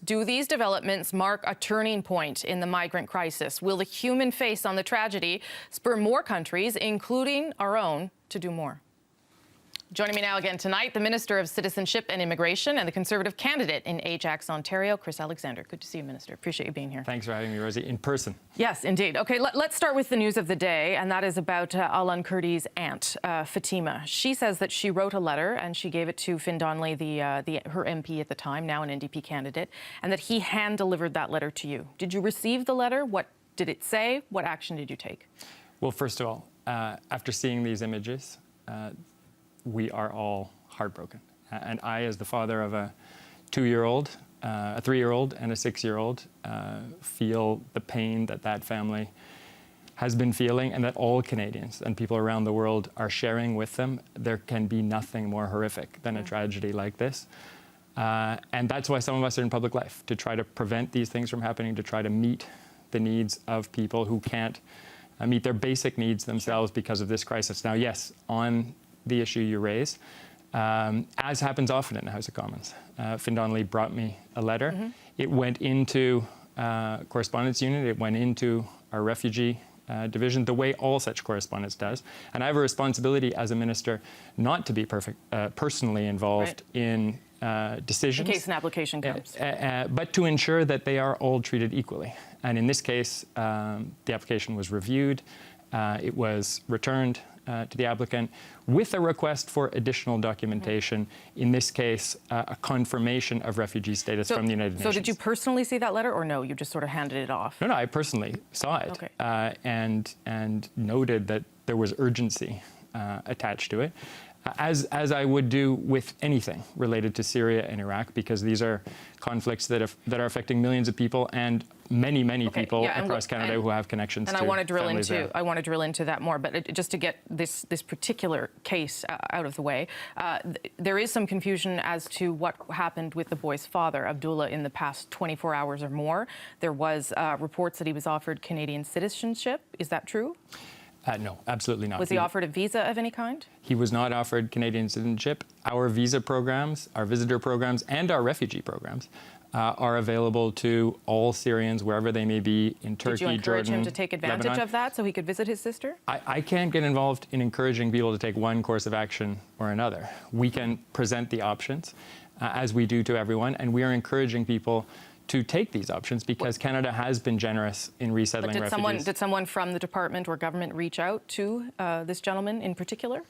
Do these developments mark a turning point in the migrant crisis? Will the human face on the tragedy spur more countries, including our own, to do more? Joining me now again tonight, the Minister of Citizenship and Immigration and the Conservative candidate in Ajax, Ontario, Chris Alexander. Good to see you, Minister. Appreciate you being here. Thanks for having me, Rosie, in person. Yes, indeed. Okay, let's start with the news of the day, and that is about Alan Kurdi's aunt, Fatima. She says that she wrote a letter and she gave it to Finn Donnelly, her MP at the time, now an NDP candidate, and that he hand-delivered that letter to you. Did you receive the letter? What did it say? What action did you take? Well, first of all, after seeing these images, we are all heartbroken. And I, as the father of a 2-year-old, a 3-year-old, and a 6-year-old, feel the pain that that family has been feeling and that all Canadians and people around the world are sharing with them. There can be nothing more horrific than a tragedy like this. And that's why some of us are in public life, to try to prevent these things from happening, to try to meet the needs of people who can't meet their basic needs themselves because of this crisis. Now, yes, on the issue you raise, as happens often in the House of Commons, Finn Donnelly brought me a letter. It went into correspondence unit. It went into our refugee division, the way all such correspondence does. And I have a responsibility as a minister not to be personally involved in decisions. In case an application comes. But to ensure that they are all treated equally. And in this case, the application was reviewed. It was returned to the applicant with a request for additional documentation, in this case, a confirmation of refugee status from the United Nations. So did you personally see that letter, or no, you just sort of handed it off? No, I personally saw it, and noted that there was urgency attached to it, as I would do with anything related to Syria and Iraq, because these are conflicts that are affecting millions of people and many people across Canada who have connections to families there. I want to drill into that more, but just to get this particular case out of the way, there is some confusion as to what happened with the boy's father, Abdullah, in the past 24 hours or more. There was reports that he was offered Canadian citizenship. Is that true? No, absolutely not. Was he offered a visa of any kind? He was not offered Canadian citizenship. Our visa programs, our visitor programs, and our refugee programs are available to all Syrians, wherever they may be, in Turkey, Jordan, Did you encourage him to take advantage of that so he could visit his sister? I can't get involved in encouraging people to take one course of action or another. We can present the options, as we do to everyone, and we are encouraging people to take these options because Canada has been generous in resettling refugees. Did someone from the department or government reach out to this gentleman in particular?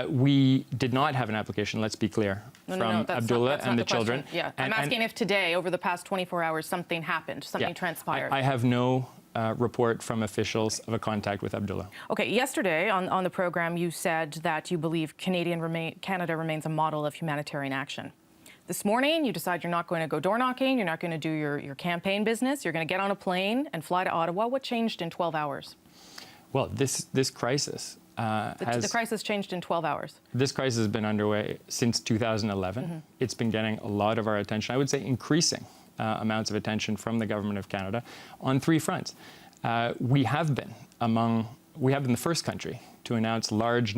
We did not have an application, let's be clear, from Abdullah and the children. Yeah, I'm asking if today, over the past 24 hours, something happened, something transpired. I have no report from officials of a contact with Abdullah. Okay, yesterday on the program, you said that you believe Canada remains a model of humanitarian action. This morning, you decide you're not going to go door knocking, you're not going to do your campaign business, you're going to get on a plane and fly to Ottawa. What changed in 12 hours? Well, this crisis the crisis changed in 12 hours. This crisis has been underway since 2011. It's been getting a lot of our attention, I would say increasing amounts of attention from the Government of Canada on 3 fronts. We have been the first country to announce large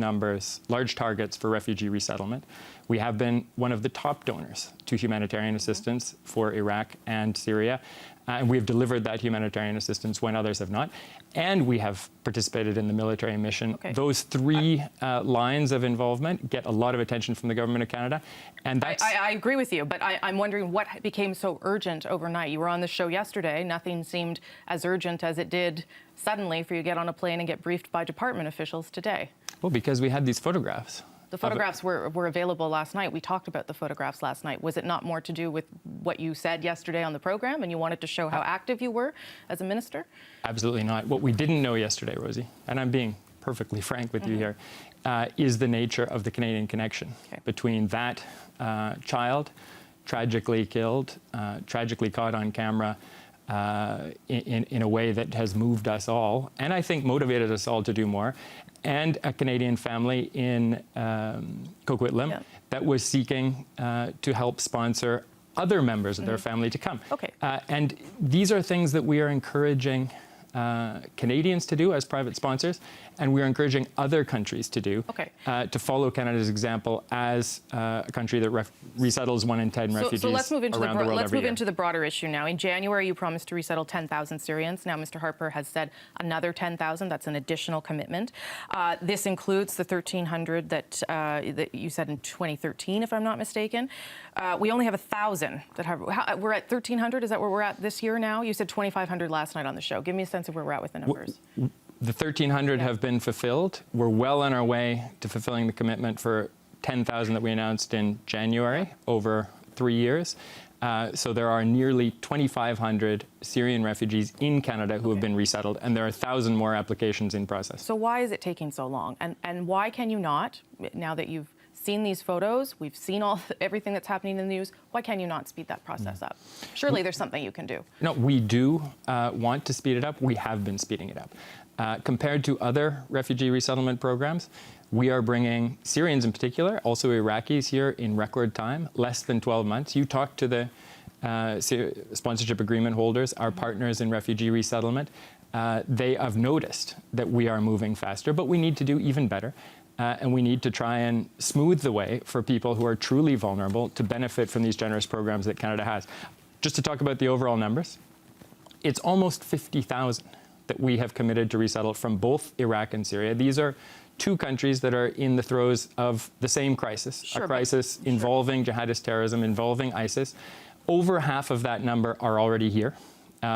targets for refugee resettlement. We have been one of the top donors to humanitarian assistance for Iraq and Syria. And we have delivered that humanitarian assistance when others have not. And we have participated in the military mission. Those 3 lines of involvement get a lot of attention from the Government of Canada. And that's... I agree with you, but I'm wondering what became so urgent overnight. You were on the show yesterday. Nothing seemed as urgent as it did suddenly for you to get on a plane and get briefed by department officials today. Well, because we had these photographs. The photographs were available last night. We talked about the photographs last night. Was it not more to do with what you said yesterday on the program and you wanted to show how active you were as a minister? Absolutely not. What we didn't know yesterday, Rosie, and I'm being perfectly frank with you here, is the nature of the Canadian connection between that child, tragically killed, tragically caught on camera, in a way that has moved us all, and I think motivated us all to do more, and a Canadian family in Coquitlam that was seeking to help sponsor other members of their family to come. And these are things that we are encouraging Canadians to do as private sponsors, and we're encouraging other countries to do, to follow Canada's example as a country that resettles 1 in 10 refugees so let's move into around the world every year. into the broader issue now. In January, you promised to resettle 10,000 Syrians. Now, Mr. Harper has said another 10,000. That's an additional commitment. This includes the 1,300 that you said in 2013, if I'm not mistaken. We only have 1,000 that have. We're at 1,300. Is that where we're at this year now? You said 2,500 last night on the show. Give me a sense of where we're at with the numbers. The 1,300 have been fulfilled. We're well on our way to fulfilling the commitment for 10,000 that we announced in January over 3 years. So there are nearly 2,500 Syrian refugees in Canada who have been resettled, and there are 1,000 more applications in process. So why is it taking so long? And why can you not, now that you've seen these photos, we've seen everything that's happening in the news, why can you not speed that process up? Surely there's something you can do. No, we do want to speed it up. We have been speeding it up. Compared to other refugee resettlement programs, we are bringing Syrians in particular, also Iraqis here in record time, less than 12 months. You talk to the sponsorship agreement holders, our partners in refugee resettlement. They have noticed that we are moving faster, but we need to do even better. And we need to try and smooth the way for people who are truly vulnerable to benefit from these generous programs that Canada has. Just to talk about the overall numbers, it's almost 50,000 that we have committed to resettle from both Iraq and Syria. These are two countries that are in the throes of the same crisis, a crisis involving jihadist terrorism, involving ISIS. Over half of that number are already here.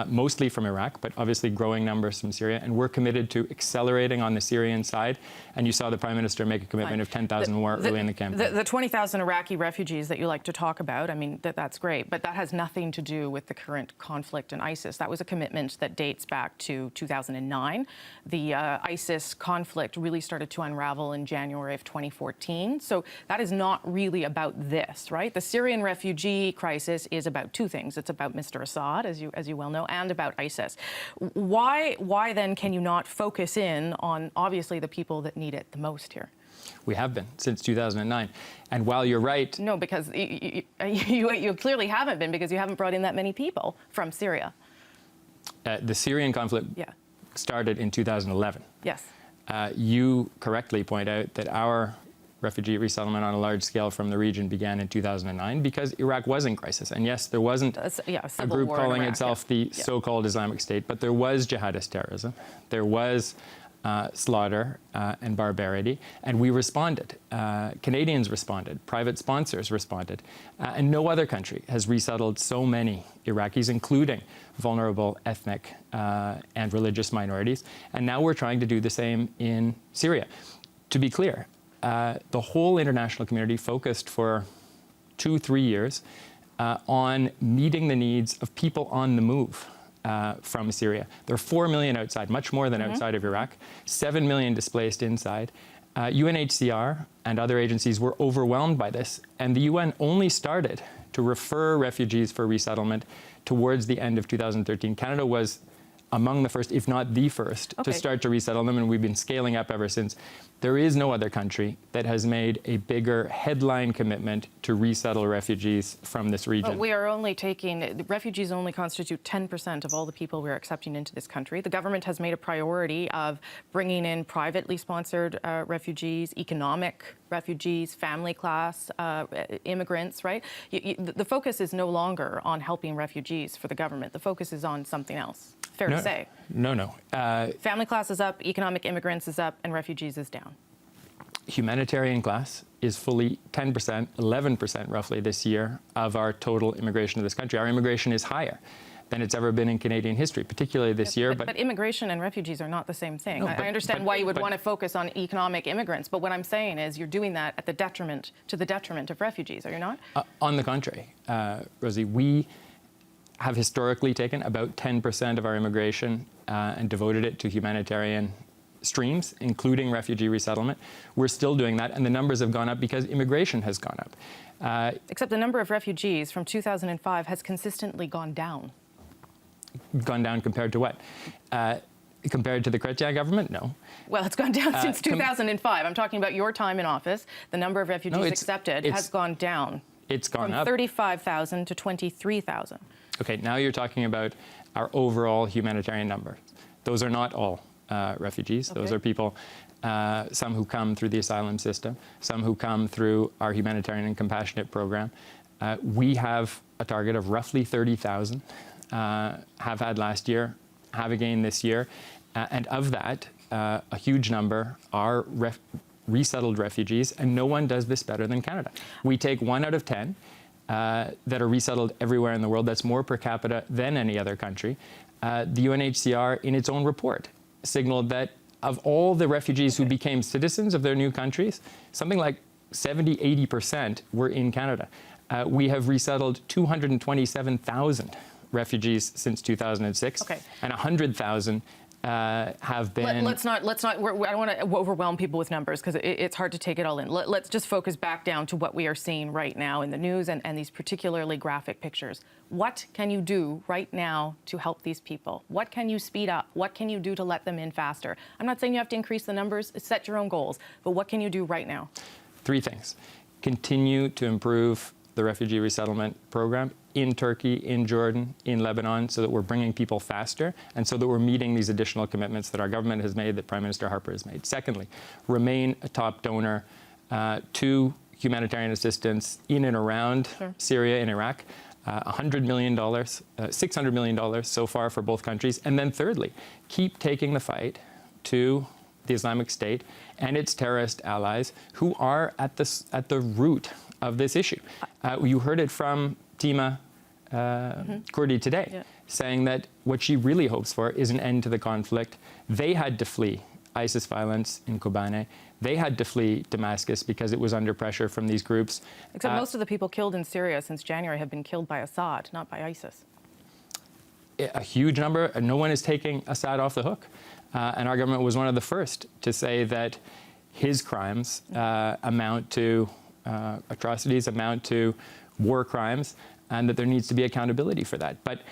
Mostly from Iraq, but obviously growing numbers from Syria. And we're committed to accelerating on the Syrian side. And you saw the Prime Minister make a commitment of 10,000 more early in the campaign. The 20,000 Iraqi refugees that you like to talk about, I mean, that's great, but that has nothing to do with the current conflict in ISIS. That was a commitment that dates back to 2009. The ISIS conflict really started to unravel in January of 2014. So that is not really about this, right? The Syrian refugee crisis is about two things. It's about Mr. Assad, as you well know, and about ISIS. Why then can you not focus in on obviously the people that need it the most here? We have been since 2009. And while you're right... No, because you clearly haven't been, because you haven't brought in that many people from Syria. The Syrian conflict started in 2011. Yes. You correctly point out that our refugee resettlement on a large scale from the region began in 2009 because Iraq was in crisis. And yes, there wasn't a group calling itself the so-called Islamic State, but there was jihadist terrorism. There was slaughter and barbarity, and we responded. Canadians responded. Private sponsors responded. And no other country has resettled so many Iraqis, including vulnerable ethnic and religious minorities. And now we're trying to do the same in Syria. To be clear, the whole international community focused for 2-3 years on meeting the needs of people on the move from Syria. There are 4 million outside, much more than outside of Iraq, 7 million displaced inside. UNHCR and other agencies were overwhelmed by this, and the UN only started to refer refugees for resettlement towards the end of 2013. Canada was among the first, if not the first, to start to resettle them, and we've been scaling up ever since. There is no other country that has made a bigger headline commitment to resettle refugees from this region. But we are only taking, refugees only constitute 10% of all the people we're accepting into this country. The government has made a priority of bringing in privately sponsored refugees, economic refugees, family class immigrants, right? The focus is no longer on helping refugees for the government. The focus is on something else. Fair to say. No. Family class is up, economic immigrants is up, and refugees is down. Humanitarian class is fully 10%, 11% roughly this year of our total immigration to this country. Our immigration is higher than it's ever been in Canadian history, particularly this year. But immigration and refugees are not the same thing. No, I understand why you would want to focus on economic immigrants, but what I'm saying is you're doing that at the detriment of refugees, are you not? On the contrary, Rosie, we have historically taken about 10% of our immigration and devoted it to humanitarian streams, including refugee resettlement. We're still doing that, and the numbers have gone up because immigration has gone up. Except the number of refugees from 2005 has consistently gone down. Gone down compared to what? Compared to the Chrétien government? No. Well, it's gone down since 2005. I'm talking about your time in office. The number of refugees accepted has gone down. It's gone up. From 35,000 to 23,000. Okay, now you're talking about our overall humanitarian number. Those are not all refugees. Okay. Those are people, some who come through the asylum system, some who come through our humanitarian and compassionate program. We have a target of roughly 30,000, have had last year, have again this year. And of that, a huge number are resettled refugees, and no one does this better than Canada. We take 1 out of 10 that are resettled everywhere in the world. That's more per capita than any other country. The UNHCR, in its own report, signaled that of all the refugees who became citizens of their new countries, something like 70–80% were in Canada. We have resettled 227,000 refugees since 2006, Okay. and 100,000 have been... Let's not. I don't want to overwhelm people with numbers because it's hard to take it all in. Let's just focus back down to what we are seeing right now in the news and these particularly graphic pictures. What can you do right now to help these people? What can you speed up? What can you do to let them in faster? I'm not saying you have to increase the numbers, set your own goals, but what can you do right now? 3 things. Continue to improve the refugee resettlement program in Turkey, in Jordan, in Lebanon, so that we're bringing people faster and so that we're meeting these additional commitments that our government has made, that Prime Minister Harper has made. Secondly, remain a top donor to humanitarian assistance in and around Syria and Iraq. $100 million, $600 million so far for both countries. And then thirdly, keep taking the fight to the Islamic State and its terrorist allies who are at the root of this issue. You heard it from Tima Kurdi today, saying that what she really hopes for is an end to the conflict. They had to flee ISIS violence in Kobane. They had to flee Damascus because it was under pressure from these groups. Except most of the people killed in Syria since January have been killed by Assad, not by ISIS. A huge number. No one is taking Assad off the hook. And our government was one of the first to say that his crimes amount to atrocities, amount to war crimes, and that there needs to be accountability for that. But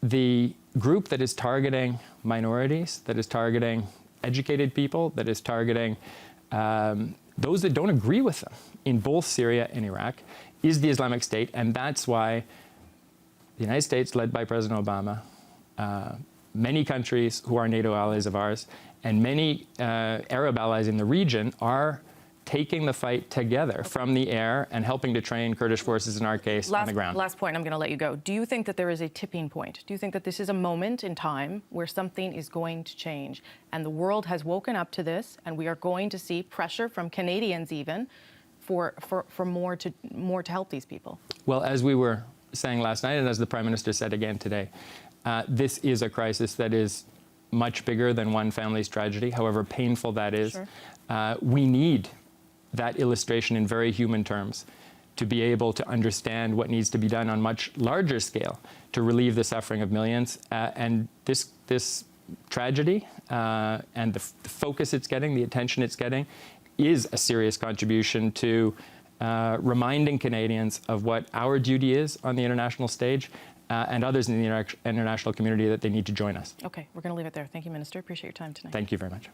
the group that is targeting minorities, that is targeting educated people, that is targeting those that don't agree with them in both Syria and Iraq, is the Islamic State. And that's why the United States, led by President Obama, many countries who are NATO allies of ours, and many Arab allies in the region are taking the fight together from the air and helping to train Kurdish forces, in our case, on the ground. Last point, I'm going to let you go. Do you think that there is a tipping point? Do you think that this is a moment in time where something is going to change and the world has woken up to this and we are going to see pressure from Canadians even for more to help these people? Well, as we were saying last night and as the Prime Minister said again today, this is a crisis that is much bigger than one family's tragedy, however painful that is. Sure. We need that illustration in very human terms to be able to understand what needs to be done on much larger scale to relieve the suffering of millions. And this tragedy and the focus it's getting, the attention it's getting, is a serious contribution to reminding Canadians of what our duty is on the international stage and others in the international community that they need to join us. Okay, we're going to leave it there. Thank you, Minister. Appreciate your time tonight. Thank you very much.